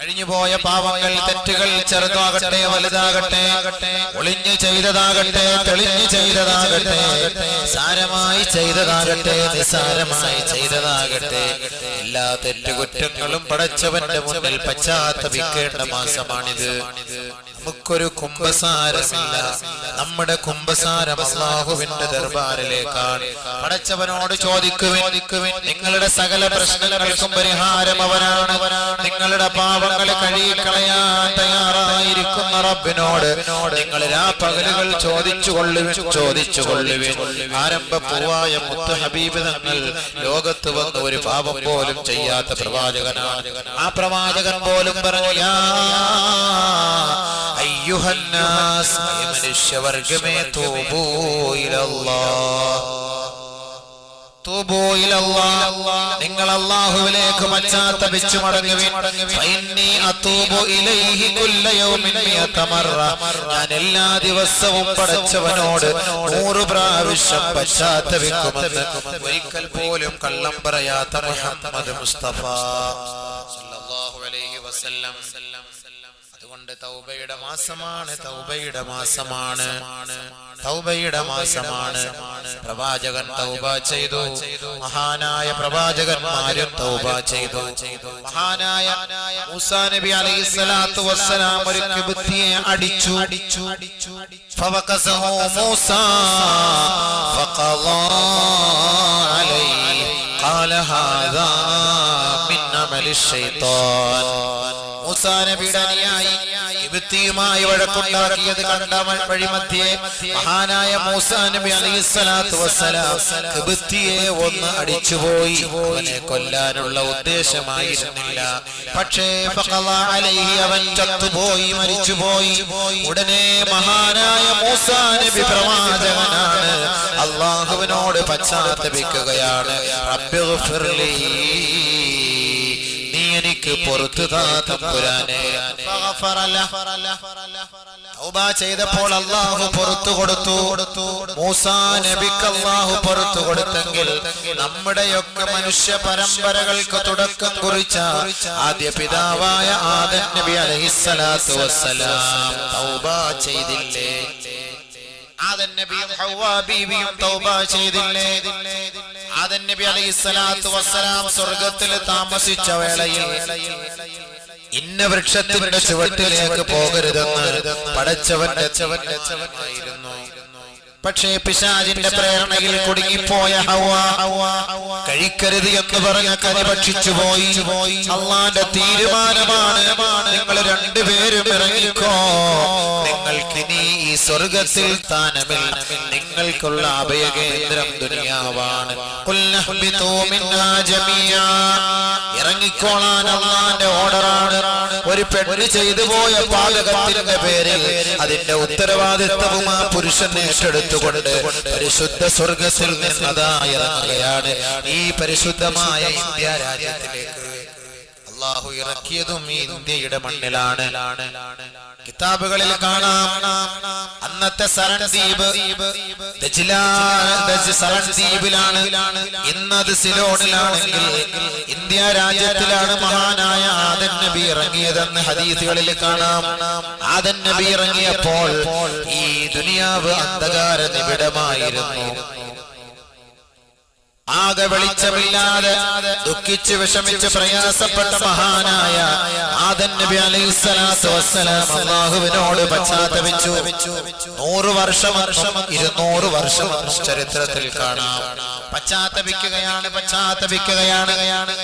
കഴിഞ്ഞുപോയ പാവങ്ങൾ, തെറ്റുകൾ ചെറുതാകട്ടെ വലുതാകട്ടെ, ഒളിഞ്ഞു ചെയ്തതാകട്ടെ തെളിഞ്ഞു ചെയ്തതാകട്ടെ, സാരമായി ചെയ്തതാകട്ടെ നിസാരമായി ചെയ്തതാകട്ടെ, എല്ലാ തെറ്റുകുറ്റങ്ങളും പടച്ചവന്റെ മുന്നിൽ പശ്ചാത്തപിക്കേണ്ട മാസമാണിത്. നമുക്കൊരു കുംഭസാരമില്ല. നമ്മുടെ കുംഭസാരം അല്ലാഹുവിന്റെ ദർബാറിലേക്കാണ്. പടച്ചവനോട് ചോദിക്കുവിൻ, നിങ്ങളുടെ സകല പ്രശ്നങ്ങൾക്കും പരിഹാരം അവനാണ്. നിങ്ങളുടെ പാപങ്ങളെ കഴുകിക്കളയാൻ തയ്യാറായിരിക്കുന്ന റബ്ബിനോട് നിങ്ങൾ രാപ്പകലുകൾ ചോദിച്ചുകൊള്ളുവിൻ. ആരംഭപൂവായ മുത്ത് ഹബീബ് തങ്ങൾ ലോകത്ത് വന്ന് ഒരു പാപം പോലും ചെയ്യാത്ത പ്രവാചകനാണ്. ആ പ്രവാചകൻ പോലും പറഞ്ഞു, യാ അയ്യുഹന്നാസ്, മനുഷ്യവർഗമേ, തൂബൂ ഇലല്ലാഹ്, നിങ്ങൾ അല്ലാഹുവിലേക്ക് പശ്ചാത്തപിച്ചു മടങ്ങുവിൻ. ഫഇന്നി അതൂബു ഇലൈഹി കുല്ല യൗമിൻ മിഅത മറ, ഞാൻ എല്ലാ ദിവസവും പടച്ചവനോട് 100 പ്രാവശ്യം പശ്ചാത്തപിക്കുമെന്ന് ഒരിക്കൽ പോലും കള്ളം പറയാത്ത മുഹമ്മദ് മുസ്തഫ സല്ലല്ലാഹു അലൈഹി വസല്ലം. അതുകൊണ്ട് തൗബയുടെ മാസമാണ്, തൗബയുടെ മാസമാണ്, തൗബയുടെ മാസമാണ്. പ്രവാചകൻ തൗബ ചെയ്തു, മഹാനായ പ്രവാചകന്മാരും തൗബ ചെയ്തു. മഹാനായ മൂസാ നബി അലൈഹിസ്സലാത്തു വസ്സലാം ഒരു കിബ്തിയെ അടിച്ചു. ഫവഖസഹു മൂസാ ഫഖളാ അലൈഹി ഖാല ഹാദാ മിൻ അമലി ശൈത്താൻ. മൂസാ നബിയുടെ അനുയായി കിബ്തിയുമായി വഴക്കുണ്ടാക്കിയത് കണ്ട വഴിമധ്യേ മഹാനായ മൂസാ നബി അലൈഹിസ്സലാത്തു വസ്സലാം കിബ്തിയെ ഒന്ന് അടിച്ചുപോയി. അവനെ കൊല്ലാനുള്ള ഉദ്ദേശമായിരുന്നില്ല. പക്ഷേ ഫഖളാ അലൈഹി, അവൻ ചത്തുപോയി, മരിച്ചുപോയി. ഉടനെ മഹാനായ മൂസാ നബി പ്രവാചകനാണ്, അല്ലാഹുവിനോട് പശ്ചാത്തപിക്കുകയാണ്. റബ്ബിഗ്ഫിർലി, എനിക്ക് പുറത്തു താ തമ്പുരാനെ. തൗബ ചെയ്തപ്പോൾ അല്ലാഹു പുറത്തു കൊടുത്തു. മൂസാ നബിക്ക് അല്ലാഹു പുറത്തു കൊടുത്തെങ്കിൽ നമ്മുടെയൊക്കെ മനുഷ്യ പരമ്പരകൾക്ക് തുടക്കം കുറിച്ച ആദ്യ പിതാവായ ആദം നബി അലൈഹിസ്സലാത്തു വസ്സലാം തൗബ ചെയ്തില്ലേ? ആദം നബിയും ഹവ്വാ ബീവിയും തൗബ ചെയ്തില്ലേ? ആദം നബി അലൈഹിസ്സലാത്തു വസ്സലാം സ്വർഗ്ഗത്തിൽ താമസിച്ച വേളയിൽ ഇന്ന വൃക്ഷത്തിന്റെ ചുവട്ടിലേക്ക് പോകരുതെന്ന് പടച്ചവന്റെ ചവനായിരുന്നു. പക്ഷേ പിശാചിന്റെ പ്രേരണയിൽ കുടുങ്ങിപ്പോയ ഹവ്വാ കഴിക്കരുത് എന്ന് പറഞ്ഞ കനി ഭക്ഷിച്ചു പോയി. അല്ലാഹുവിന്റെ തീരുമാനമാണ്, നിങ്ങൾ രണ്ടുപേരും ഇറങ്ങിക്കോ, നിങ്ങൾക്കിനി ഈ സ്വർഗത്തിൽ സ്ഥാനമില്ല, നിങ്ങൾക്കുള്ള അഭയകേന്ദ്രം ദുനിയാവാണ്. ഇറങ്ങിക്കോളാൻ അല്ലാഹുവിന്റെ ഓർഡറാണ്. ഒരു പെണ്ണ് ചെയ്തു പോയ പാതകത്തിന്റെ പേരിൽ അതിന്റെ ഉത്തരവാദിത്വവും ആ പുരുഷൻ ഏറ്റെടുത്തുകൊണ്ട് പരിശുദ്ധ സ്വർഗത്തിൽ നിന്നതാ ഇറങ്ങുകയാണ്. ഈ പരിശുദ്ധമായ ഇന്ത്യ രാജ്യത്തിലേക്ക് അല്ലാഹു ഇറക്കിയതും ഈ ഇന്ത്യയുടെ മണ്ണിലാണ്. കിതാബുകളിൽ കാണാം, അന്നത്തെ സരൺദ്വീപ് സരൺദ്വീപിലാണ്, ഇന്നത് സിലോണിലാണെങ്കിൽ ഇന്ത്യ രാജ്യത്തിലാണ് മഹാനായ ആദം നബി ഇറങ്ങിയതെന്ന് ഹദീസുകളിൽ കാണാം. ആദം നബി ഇറങ്ങിയപ്പോൾ ഈ ദുനിയാവ് അന്ധകാര നിബിഡമായിരുന്നു. ആകെ വെളിച്ചമില്ലാതെ ദുഃഖിച്ച് വിഷമിച്ച് പ്രയാസപ്പെട്ട മഹാനായ ആദം നബി അലൈഹിസ്സലാത്തു വസ്സലാം അല്ലാഹുവിനോട് പശ്ചാത്തപിച്ചു. 100 വർഷം 200 വർഷം ചരിത്രത്തിൽ കാണാം. പശ്ചാത്തപിക്കുകയാണ്.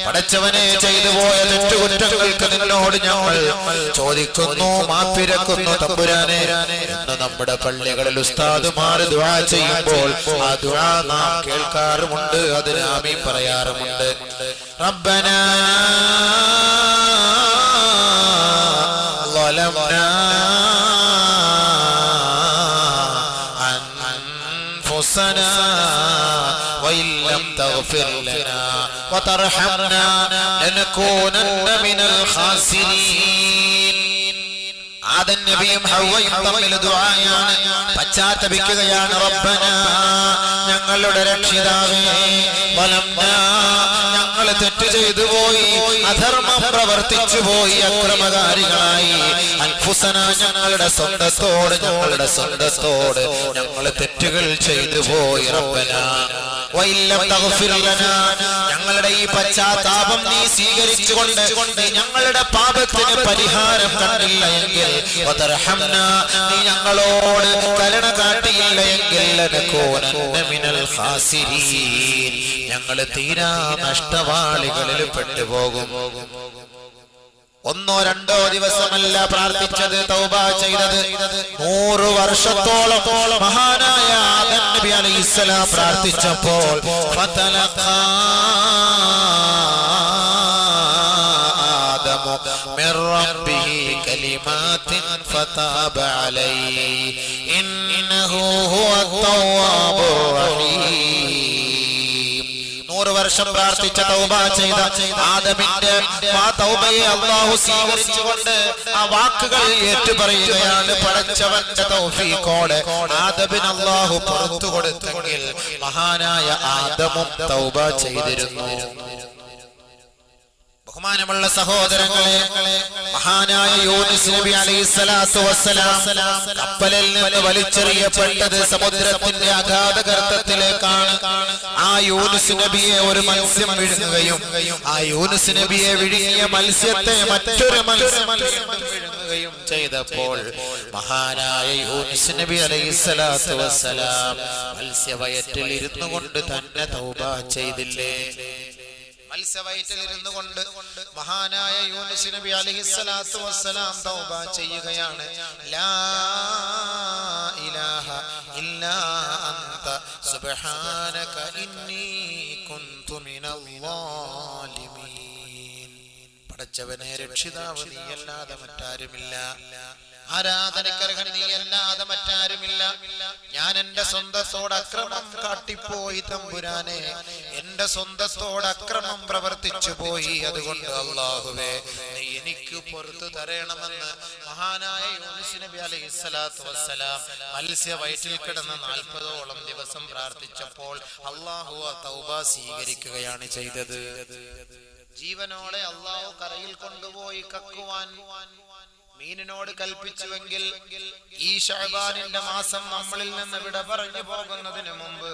പടച്ചവനെ ചെയ്തു പോയ തെറ്റുകുറ്റങ്ങൾക്ക് നിന്നോട് ഞങ്ങൾ ചോദിക്കുന്നു, മാപ്പിരക്കുന്നു തമ്പുരാനെ എന്ന് നമ്മുടെ പള്ളികളിൽ ഉസ്താദുമാർ ദുആ ചെയ്യുമ്പോൾ ആ ദുആ നാം കേൾക്കാറുമുണ്ട്, അതിന് ആമീൻ പറയാറുമുണ്ട്. റബ്ബനാ ളലംനാ അൻഫുസനാ വഇല്ലം തഗ്ഫിർ ലനാ വതർഹംനാ ലനകൂനന്ന മിനൽ ഖാസിരീൻ. ആദം നബിയും ഹവ്വയും തമ്മിൽ ദുആയാണ്, പശ്ചാത്തപിക്കുകയാണ്. റബ്ബന, ഞങ്ങളുടെ രക്ഷിതാവേ, വലംനാ, ഞങ്ങൾ തെറ്റ് ചെയ്തു പോയി, അധർമ്മം പ്രവർത്തിച്ചു പോയി, അക്രമകാരികളായി. അൻഫുസന, ഞങ്ങളുടെ സ്വന്തത്തോട് ഞങ്ങൾ തെറ്റുകൾ ചെയ്തു പോയി. റബ്ബന വഇല്ലം തഗ്ഫിർ ലനാ, ഞങ്ങളുടെ ഈ പശ്ചാത്താപം നീ സ്വീകരിച്ചുകൊണ്ട് ഞങ്ങളുടെ പാപത്തിന് പരിഹാരം കണ്ടില്ല എങ്കിൽ, വതർഹംനാ, നീ ഞങ്ങളോട് കരുണ കാട്ടിയില്ല എങ്കിൽ, ലനകൂനന്ന മിനൽ ഖാസിരീൻ, ഞങ്ങൾ തീരാ നഷ്ടവാളികളിൽ പെട്ടുപോകും. ഒന്നോ രണ്ടോ ദിവസമല്ല പ്രാർത്ഥിച്ചത്, തൗബ ചെയ്തത് 100 വർഷത്തോളം. മഹാനായ ആദം നബി അലൈഹിസ്സലാം പ്രാർത്ഥിച്ചപ്പോൾ ഫതലഖാ ആദമു മിർ റബ്ബിഹി കലിമാത്തിൻ ഫതാബ അലൈഹി ഇന്നഹു ഹുവത് തവ്വാബുർ റഹീം. 100 വർഷം പ്രാർത്ഥിച്ച, തൗബ ചെയ്ത ആദമിന്റെ ആ തൗബയെ അല്ലാഹു സ്വീകരിച്ചുകൊണ്ട് ആ വാക്കുകൾ ഏറ്റുപറയുകയാണ്. പടച്ചവന്റെ തൗഫീഖോടെ ആദമിന് അല്ലാഹു പുറത്തു കൊടുത്തെങ്കിൽ മഹാനായ ആദമും തൗബ ചെയ്തിരുന്നു. ബഹുമാനമുള്ള സഹോദരങ്ങളെ, മഹാനായ യൂനുസ് നബി അലൈഹിസ്സലാത്തു വസ്സലാം കപ്പലിൽ നിന്ന് വലിച്ചെറിയപ്പെട്ടത് സമുദ്രത്തിന്റെ അഗാധഗർത്തത്തിലേക്കാണ്. ആ യൂനുസ് നബിയെ ഒരു മത്സ്യം വിഴുങ്ങുകയും ആ യൂനുസ് നബിയെ വിഴുങ്ങിയ മത്സ്യത്തെ മറ്റൊരു മത്സ്യം വിഴുങ്ങുകയും ചെയ്തപ്പോൾ മഹാനായ യൂനുസ് നബി അലൈഹിസ്സലാത്തു വസ്സലാം മത്സ്യവയറ്റിൽ ഇരുന്നു കൊണ്ട് തന്നെ തൗബ ചെയ്തില്ലേ? മത്സ്യവയറ്റിൽ ഇരുന്നു കൊണ്ട് മഹാനായ യൂനുസ് നബി അലൈഹിസ്സലാത്തു വസ്സലാം തൗബ ചെയ്യുകയാണ്. ലാ ഇലാഹ ഇല്ലാ അൻത സുബ്ഹാനക ഇന്നി കുന്തു മിനൽ ളാലിമീൻ. പടച്ചവനെ, രക്ഷിതാവ് നീയല്ലാതെ മറ്റാരുമില്ല, ആരാധനക്കർഹൻ നീയല്ലാതെ മറ്റാരുമില്ല. ഞാൻ എന്റെ സ്വന്തത്തോട് അക്രമം കാട്ടിപ്പോയി തമ്പുരാനെ, എന്റെ സ്വന്തത്തോട് അക്രമം പ്രവർത്തിച്ചു പോയി. അതുകൊണ്ട് അല്ലാഹുവേ, നീ എനിക്ക് പുറത്തു തരണമെന്ന് മഹാനായ യൂനുസ് നബി അലൈഹിസ്സലാത്തു വസ്സലാം മത്സ്യവയറ്റിൽ കിടന്ന് 40ഓളം ദിവസം പ്രാർത്ഥിച്ചപ്പോൾ അല്ലാഹു ആ തൗബ സ്വീകരിക്കുകയാണ് ചെയ്തത്. ജീവനോടെ അല്ലാഹു കരയിൽ കൊണ്ടുപോയി കക്കുവാൻ മീനിനോട് കൽപ്പിച്ചുവെങ്കിൽ ഈ ശഅബാനിന്റെ മാസം നമ്മളിൽ നിന്ന് വിട പറഞ്ഞു പോകുന്നതിന് മുമ്പ്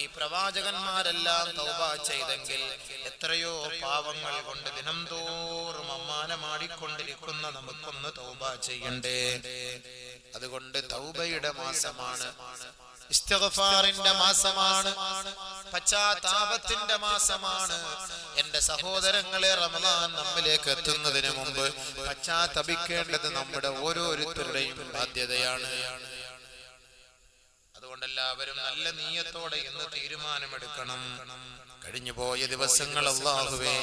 ഈ പ്രവാചകന്മാരെല്ലാം തൗബ ചെയ്തെങ്കിൽ എത്രയോ പാവങ്ങൾ കൊണ്ട് ദിനം തോറും അമ്മാനമാടിക്കൊണ്ടിരിക്കുന്ന നമുക്കൊന്ന് തൗബ ചെയ്യണ്ടേ? അതുകൊണ്ട് തൗബയുടെ മാസമാണ്, ഇസ്തിഗ്ഫാറിന്റെ മാസമാണ്, പശ്ചാത്താപത്തിന്റെ മാസമാണ്. എന്റെ സഹോദരങ്ങളെ, റമളാൻ നമ്മിലേക്ക് എത്തുന്നതിന് മുമ്പ് പശ്ചാത്തപിക്കേണ്ടത് നമ്മുടെ ഓരോരുത്തരുടെയും ബാധ്യതയാണ്. അതുകൊണ്ട് എല്ലാവരും നല്ല നീയത്തോടെ ഇന്ന് തീരുമാനമെടുക്കണം. കഴിഞ്ഞുപോയ ദിവസങ്ങൾ അല്ലാഹുവേ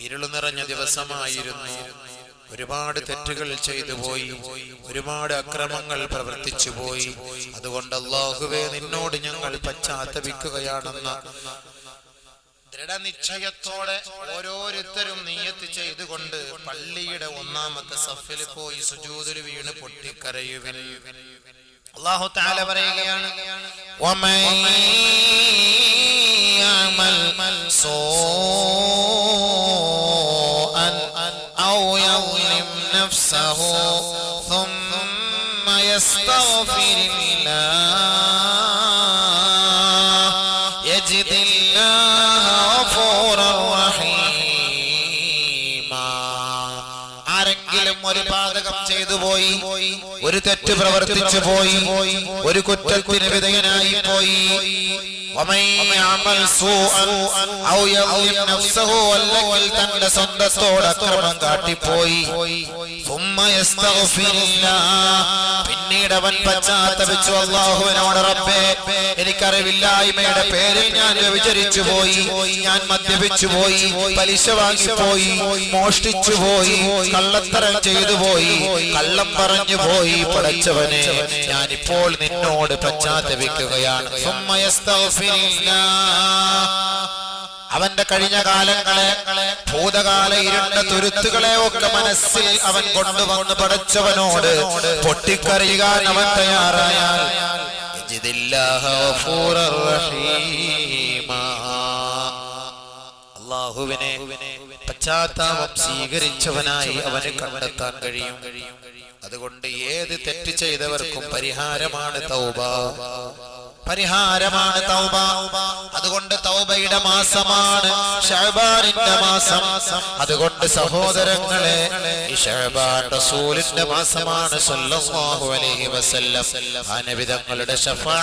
ഇരുളു നിറഞ്ഞ ദിവസമായിരുന്നു. ഒരുപാട് തെറ്റുകൾ ചെയ്തു പോയി, ഒരുപാട് അക്രമങ്ങൾ പ്രവർത്തിച്ചു പോയി. അതുകൊണ്ട് അല്ലാഹുവേ, നിന്നോട് ഞങ്ങൾ പശ്ചാത്തപിക്കുകയാണെന്ന ദൃഢനിശ്ചയത്തോടെ ഓരോരുത്തരും നിയ്യത്ത് ചെയ്തുകൊണ്ട് പള്ളിയുടെ 1-ാമത്തെ സഫിൽ പോയി സുജൂദിൽ വീണ് പൊട്ടിക്കരയുവിൻ. അല്ലാഹു തആല പറയുകയാണ്, വമൻ യഅമൽ സൂഅൻ ഔ യളിം നഫ്സഹു ثم يستغفر الله يجد الله غفورا رحيما. ആരെങ്കിലും ഒരു പാതകം ചെയ്തു പോയി, ഒരു തെറ്റ് പ്രവർത്തിച്ചു പോയി, ഒരു കുറ്റത്തിന് വിധേയനായി പോയി, അല്ലെങ്കിൽ തന്റെ സ്വന്തത്തോട് അക്രമം കാട്ടിപ്പോയി, പിന്നീട് അവൻ പശ്ചാത്തപിച്ചു അല്ലാഹുവിനോട്, റബ്ബേ, എനിക്കറിവില്ലായ്മയുടെ പേരിൽ ഞാൻ വ്യഭിചരിച്ചു പോയി, ഞാൻ മദ്യപിച്ചു പോയി, പലിശ വാങ്ങിപ്പോയി, മോഷ്ടിച്ചു പോയി, കള്ളത്തരം ചെയ്തു പോയി, കള്ളം പറഞ്ഞു പോയി. പടച്ചവനെ, ഞാനിപ്പോൾ നിന്നോട് പശ്ചാത്തപിക്കുകയാണ്. അവന്റെ കഴിഞ്ഞ കാലങ്ങളെ, ഭൂതകാല ഇരുണ്ട തുരുത്തുകളെ ഒക്കെ മനസ്സിൽ അവൻ കൊണ്ടുവന്ന് പടച്ചവനോട് പൊട്ടിക്കറിയാൻ അവൻ തയ്യാറായാൽ അല്ലാഹുവിനെ പശ്ചാത്താപം സ്വീകരിച്ചവനായി അവനെ കണ്ടെത്താൻ കഴിയും. അതുകൊണ്ട് ഏത് തെറ്റ് ചെയ്തവർക്കും പരിഹാരമാണ് തൗബ, പരിഹാരമാണ് തൗബ. അതുകൊണ്ട് തൗബയുടെ മാസമാണ് ശഅബാനിന്റെ മാസം. അതുകൊണ്ട് സഹോദരങ്ങളെ, ഈ ശഅബാൻ റസൂലിന്റെ മാസമാണ് സല്ലല്ലാഹു അലൈഹി വസല്ലം. ആ നബി തങ്ങളുടെ ശഫാഅത്ത്